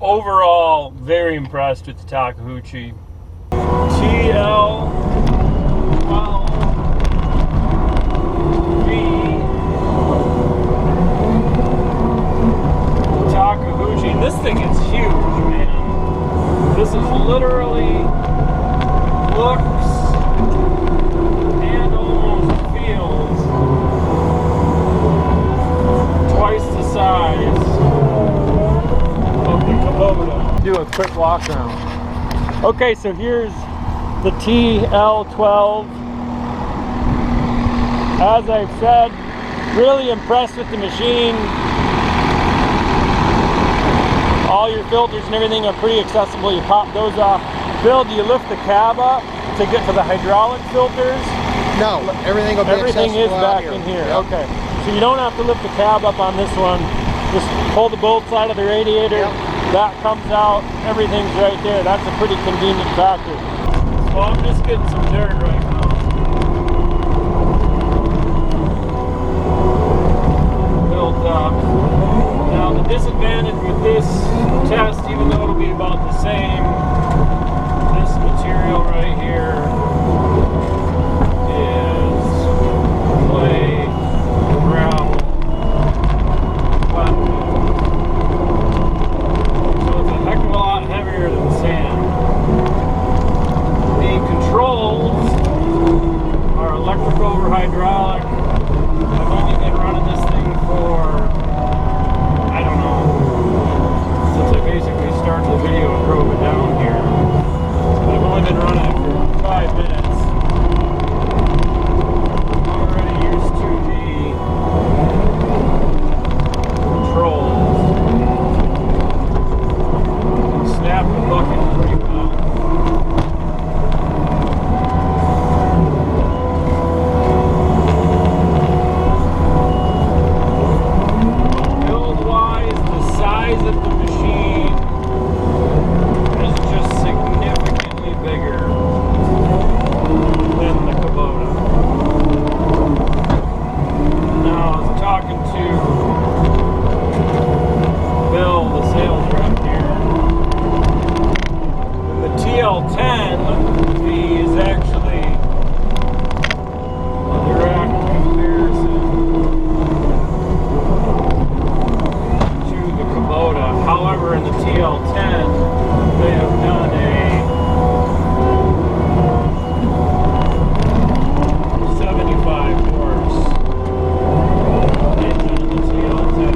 overall, very impressed with the Takeuchi TL12V. Takeuchi, and this thing is huge, man. This is literally looks and almost feels twice the size of the kubota. Do a quick walk around. Okay, so here's the TL12. As I've said, really impressed with the machine. All your filters and everything are pretty accessible. You pop those off. Bill, do you lift the cab up to get to the hydraulic filters? No, everything will be Everything is back in here. Yep. Okay, so you don't have to lift the cab up on this one. Just pull the bolt side of the radiator. Yep. That comes out. Everything's right there. That's a pretty convenient factor. So I'm just getting some dirt right now. Built up. Now the disadvantage with this test, even though it'll be about the same, this material right here is clay, gravel, flatwood. So it's a heck of a lot heavier than sand. The controls are electric over hydraulic. I've only been running this thing for, I don't know, since I basically started the video and drove it down here. But I've only been running it for 5 minutes. I'm already used to the controls. Snap the bucket pretty well. Build-wise, the size of the machine is just significantly bigger than the kubota. Now, I was talking to Bill, the sales rep here, and the TL10V is actually a direct comparison to the kubota. However, in the TL10, they have done a 75 horse engine in the TL10.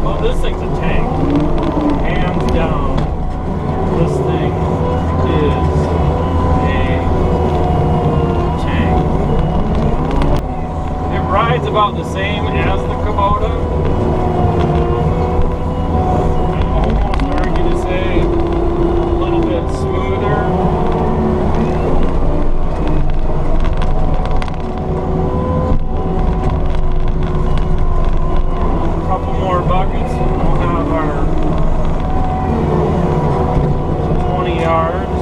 Well, this thing's a tank. Hands down, this thing is a tank. It rides about the same as the kubota. I'd almost argue to say a little bit smoother. A couple more buckets and we'll have our 20 yards.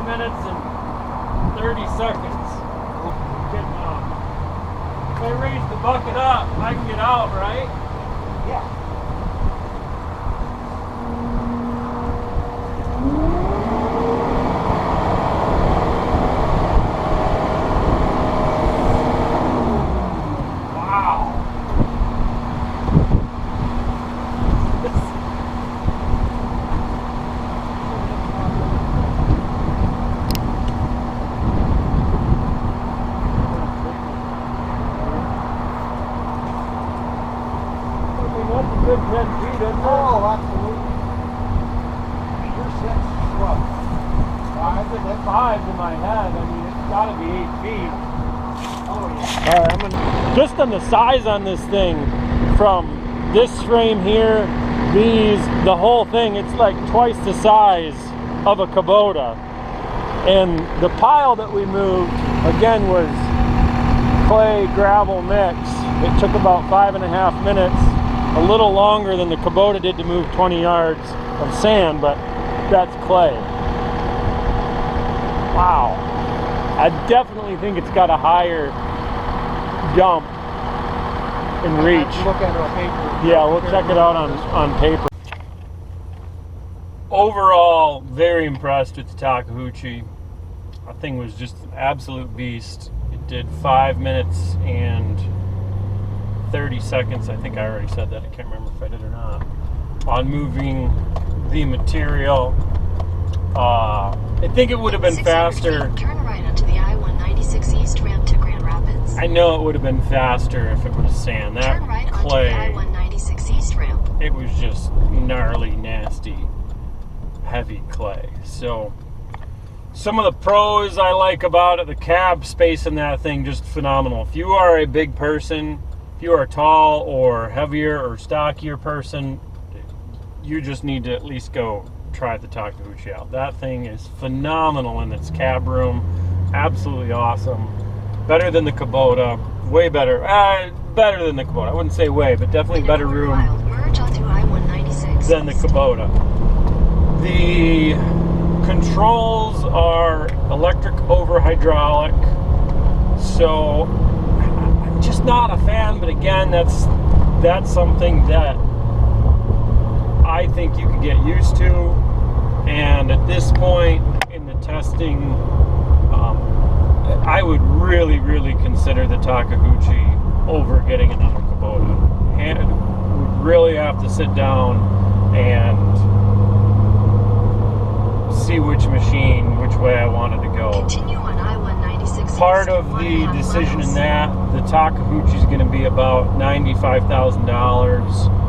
minutes and 30 seconds. If I raise the bucket up, I can get out, right? Yeah. Good 10 feet, isn't it? Oh, absolutely. You're 6, what? 5? It's 5 in my head. I mean, it's got to be 8 feet. Oh, yeah. All right, I'm gonna, just on the size on this thing, from this frame here, these, the whole thing, it's like twice the size of a Kubota. And the pile that we moved, again, was clay gravel mix. It took about 5.5 minutes. A little longer than the Kubota did to move 20 yards of sand, but that's clay. Wow. I definitely think it's got a higher jump and reach. Look at it on paper. Yeah, we'll check it out on paper. Overall, very impressed with the Takeuchi. That thing was just an absolute beast. It did 5 minutes and 30 seconds. I think I already said that. I can't remember if I did or not. On moving the material. I think it would have been faster. Turn right onto the I-196 East ramp to Grand Rapids. I know it would have been faster if it was sand. That Turn right clay, onto the I-196 East ramp. it was just gnarly, nasty, heavy clay. So some of the pros I like about it, the cab space in that thing, just phenomenal. If you are a big person, if you are a tall or heavier or stockier person, you just need to at least go try the Takeuchi out. That thing is phenomenal in its cab room. Absolutely awesome. Better than the Kubota. Way better. Better than the Kubota. I wouldn't say way, but definitely better room Merge onto I-196 than the Kubota. The controls are electric over hydraulic. So I'm just not a fan, but again, that's something that I think you could get used to. And at this point in the testing, I would really, really consider the Takeuchi over getting another Kubota. And would really have to sit down and see which way I wanted to go. Continue on I-196. Part of the decision in that, the Takeuchi is going to be about $95,000.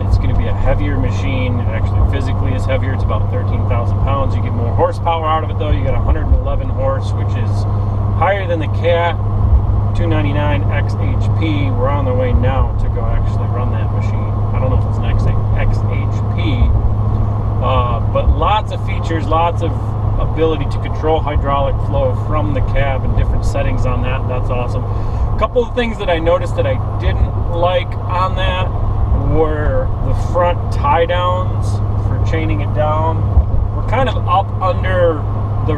It's going to be a heavier machine. It actually physically is heavier. It's about 13,000 pounds. You get more horsepower out of it though. You got 111 horse, which is higher than the Cat 299 XHP. We're on the way now to go actually run that machine. I don't know if it's an XHP, but lots of features, lots of ability to control hydraulic flow from the cab and different settings on that. That's awesome. A couple of things that I noticed that I didn't like on that were the front tie downs for chaining it down were kind of up under the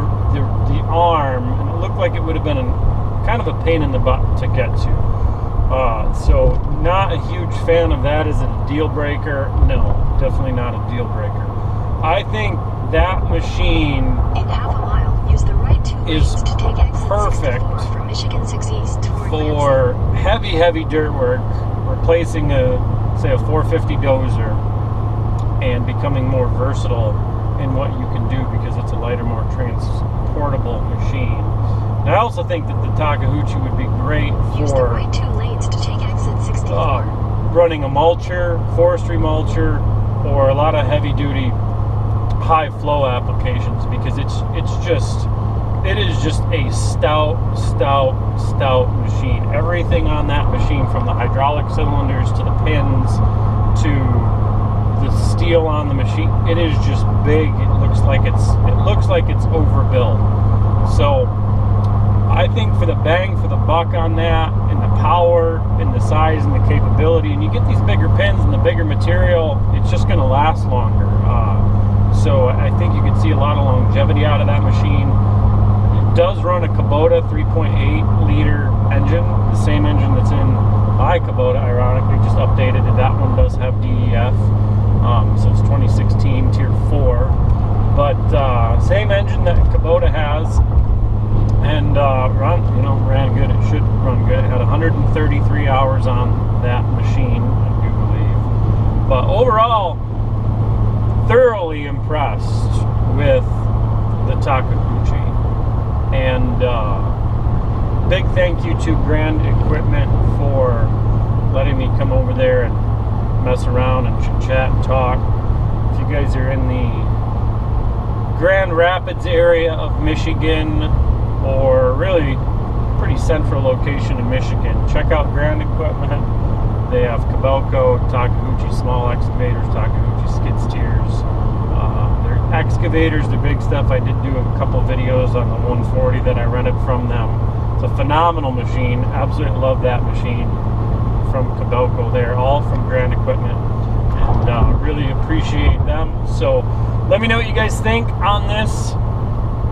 arm, and it looked like it would have been kind of a pain in the butt to get to. So not a huge fan of that. Is it a deal breaker? No, definitely not a deal breaker. I think that machine in half a mile, use the right two lanes to take exit perfect 64 from Michigan 6 East toward for heavy dirt work, replacing say a 450 dozer and becoming more versatile in what you can do because it's a lighter, more transportable machine. And I also think that the Takeuchi would be great use the for right two lanes to take exit 64. running a mulcher, forestry mulcher, or a lot of heavy duty high flow applications, because it is just a stout machine. Everything on that machine, from the hydraulic cylinders to the pins to the steel on the machine, it is just big. It looks like it's overbuilt. So I think for the bang for the buck on that, and the power and the size and the capability, and you get these bigger pins and the bigger material, it's just going to last longer. So I think you could see a lot of longevity out of that machine. It does run a Kubota 3.8 liter engine, the same engine that's in my Kubota, ironically, just updated, and that one does have DEF. So it's 2016 Tier 4. But same engine that Kubota has, and ran good. It should run good. It had 133 hours on that machine, I do believe. But overall, thoroughly impressed with the Takeuchi. And big thank you to Grand Equipment for letting me come over there and mess around and chat and talk. If you guys are in the Grand Rapids area of Michigan, or really pretty central location in Michigan, check out Grand Equipment. They have Kobelco, Takeuchi small excavators, Takeuchi skid steers. Their excavators, the big stuff. I did do a couple videos on the 140 that I rented from them. It's a phenomenal machine. Absolutely love that machine from Kobelco. They're all from Grand Equipment, and really appreciate them. So let me know what you guys think on this.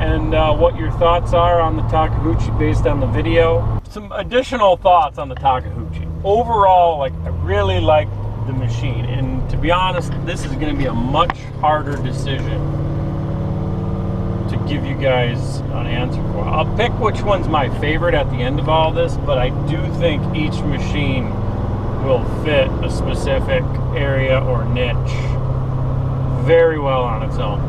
and what your thoughts are on the Takeuchi based on the video. Some additional thoughts on the Takeuchi. Overall, like, I really like the machine, and to be honest, this is going to be a much harder decision to give you guys an answer for. I'll pick which one's my favorite at the end of all this, but I do think each machine will fit a specific area or niche very well on its own.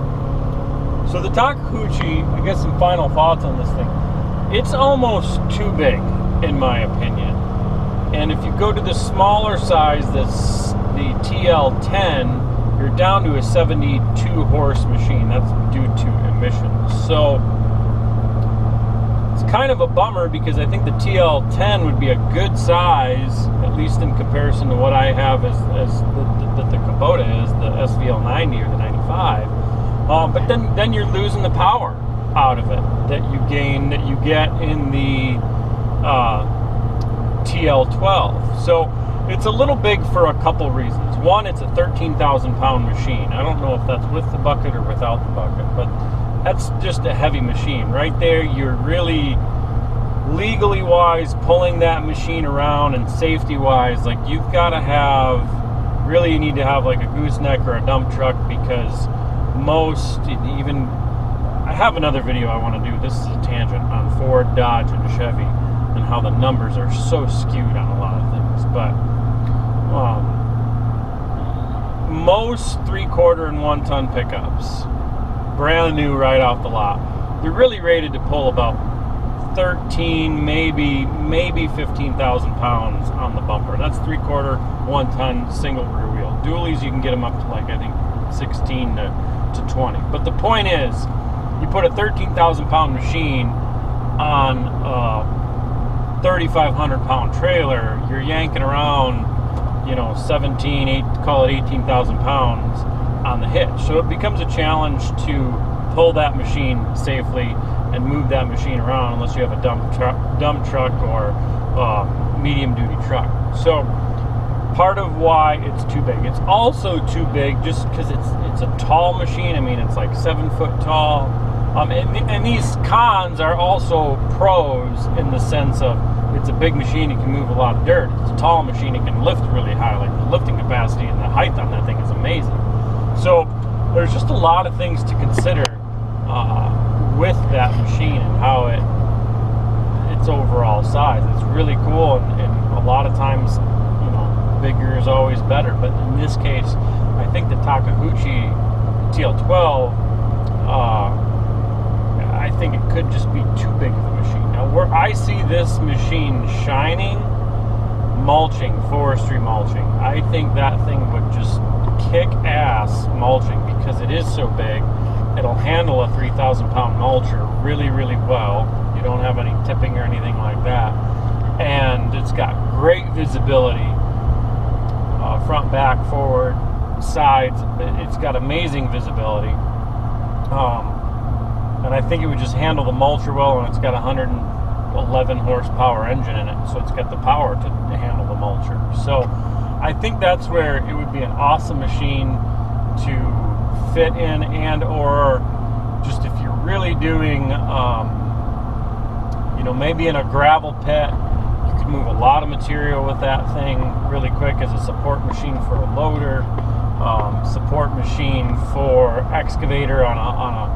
So the Takeuchi, I guess some final thoughts on this thing. It's almost too big, in my opinion. And if you go to the smaller size, the TL10, you're down to a 72 horse machine. That's due to emissions. So it's kind of a bummer because I think the TL10 would be a good size, at least in comparison to what I have as the kubota is, the SVL90 or the 95. But then you're losing the power out of it that you get in the TL12. So it's a little big for a couple reasons. One, it's a 13,000 pound machine. I don't know if that's with the bucket or without the bucket, but that's just a heavy machine. Right there, you're really legally wise pulling that machine around, and safety wise, like, you've got to have, really you need to have like a gooseneck or a dump truck, because most, even, I have another video I want to do, this is a tangent, on Ford, Dodge, and Chevy, and how the numbers are so skewed on a lot of things. But most 3/4 and 1 ton pickups, brand new right off the lot, they're really rated to pull about 13, maybe 15,000 pounds on the bumper. That's 3/4, 1 ton single rear wheel. Dualies, you can get them up to, like, I think 16 to 20. But the point is, you put a 13,000 pound machine on a 3,500 pound trailer, you're yanking around, 18,000 pounds on the hitch. So it becomes a challenge to pull that machine safely and move that machine around unless you have a dump truck or medium duty truck. So part of why it's too big. It's also too big just because it's a tall machine. I mean, it's like 7 foot tall. And these cons are also pros in the sense of, it's a big machine, it can move a lot of dirt. It's a tall machine, it can lift really high. Like, the lifting capacity and the height on that thing is amazing. So there's just a lot of things to consider with that machine and how its overall size. It's really cool, and a lot of times, bigger is always better. But in this case, I think the Takeuchi TL12, I think it could just be too big of a machine. Now, where I see this machine shining, mulching, forestry mulching. I think that thing would just kick ass mulching because it is so big. It'll handle a 3,000 pound mulcher really, really well. You don't have any tipping or anything like that. And it's got great visibility, front, back, forward, sides. It's got amazing visibility. And I think it would just handle the mulcher well, and it's got a 111 horsepower engine in it, so it's got the power to handle the mulcher. So I think that's where it would be an awesome machine to fit in, and or just if you're really doing, maybe in a gravel pit, you could move a lot of material with that thing really quick as a support machine for a loader, support machine for excavator on a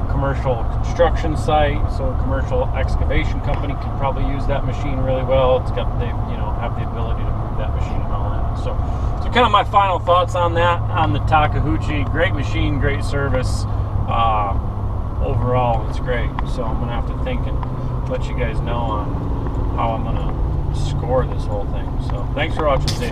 commercial construction site. So a commercial excavation company could probably use that machine really well. It's got, have the ability to move that machine and all that. So kind of my final thoughts on that, on the Takeuchi. Great machine, great service. Overall, it's great. So I'm gonna have to think and let you guys know on how I'm gonna score this whole thing. So thanks for watching today.